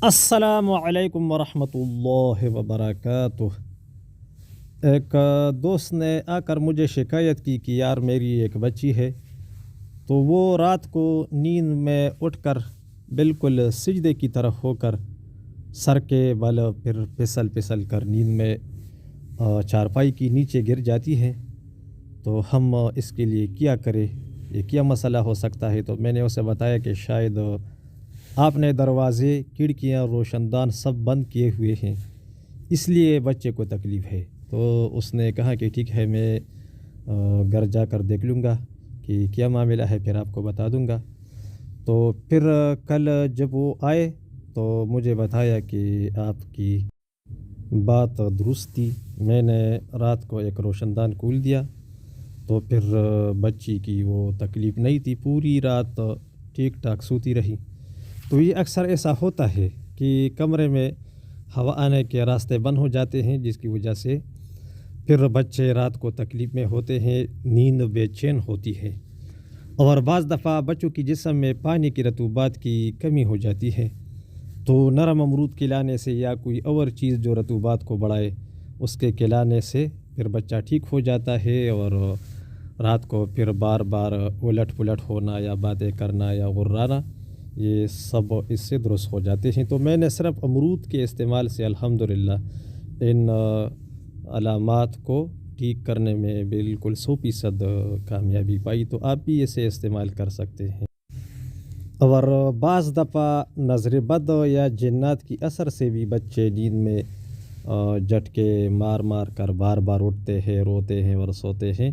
السلام علیکم ورحمۃ اللہ وبرکاتہ۔ ایک دوست نے آ کر مجھے شکایت کی کہ یار میری ایک بچی ہے تو وہ رات کو نیند میں اٹھ کر بالکل سجدے کی طرف ہو کر سر کے بل پھر پھسل کر نیند میں چارپائی کی نیچے گر جاتی ہے۔ تو ہم اس کے لیے کیا کریں، یہ کیا مسئلہ ہو سکتا ہے؟ تو میں نے اسے بتایا کہ شاید آپ نے دروازے، کھڑکیاں، روشن دان سب بند کیے ہوئے ہیں، اس لیے بچے کو تکلیف ہے۔ تو اس نے کہا کہ ٹھیک ہے، میں گھر جا کر دیکھ لوں گا کہ کیا معاملہ ہے، پھر آپ کو بتا دوں گا۔ تو پھر کل جب وہ آئے تو مجھے بتایا کہ آپ کی بات درست تھی، میں نے رات کو ایک روشن دان کھول دیا تو پھر بچی کی وہ تکلیف نہیں تھی، پوری رات ٹھیک ٹھاک سوتی رہی۔ تو یہ اکثر ایسا ہوتا ہے کہ کمرے میں ہوا آنے کے راستے بند ہو جاتے ہیں، جس کی وجہ سے پھر بچے رات کو تکلیف میں ہوتے ہیں، نیند بے چین ہوتی ہے۔ اور بعض دفعہ بچوں کی جسم میں پانی کی رطوبات کی کمی ہو جاتی ہے، تو نرم امرود کھلانے سے یا کوئی اور چیز جو رطوبات کو بڑھائے اس کے کھلانے سے پھر بچہ ٹھیک ہو جاتا ہے، اور رات کو پھر بار بار الٹ پلٹ ہونا یا باتیں کرنا یا غرانا، یہ سب اس سے درست ہو جاتے ہیں۔ تو میں نے صرف امرود کے استعمال سے الحمدللہ ان علامات کو ٹھیک کرنے میں بالکل 100% کامیابی پائی۔ تو آپ بھی اسے استعمال کر سکتے ہیں۔ اور بعض دفعہ نظر بد یا جنات کی اثر سے بھی بچے نیند میں جھٹکے مار کر بار بار اٹھتے ہیں، روتے ہیں اور سوتے ہیں،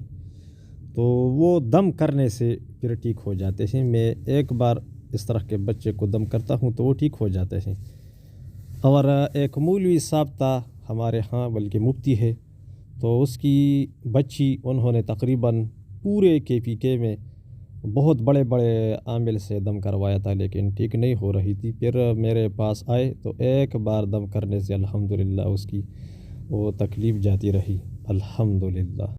تو وہ دم کرنے سے پھر ٹھیک ہو جاتے ہیں۔ میں ایک بار اس طرح کے بچے کو دم کرتا ہوں تو وہ ٹھیک ہو جاتے ہیں۔ اور ایک مولوی صاحب تھا ہمارے ہاں، بلکہ مفتی ہے، تو اس کی بچی انہوں نے تقریباً پورے KPK میں بہت بڑے عامل سے دم کروایا تھا، لیکن ٹھیک نہیں ہو رہی تھی۔ پھر میرے پاس آئے تو ایک بار دم کرنے سے الحمدللہ اس کی وہ تکلیف جاتی رہی، الحمدللہ۔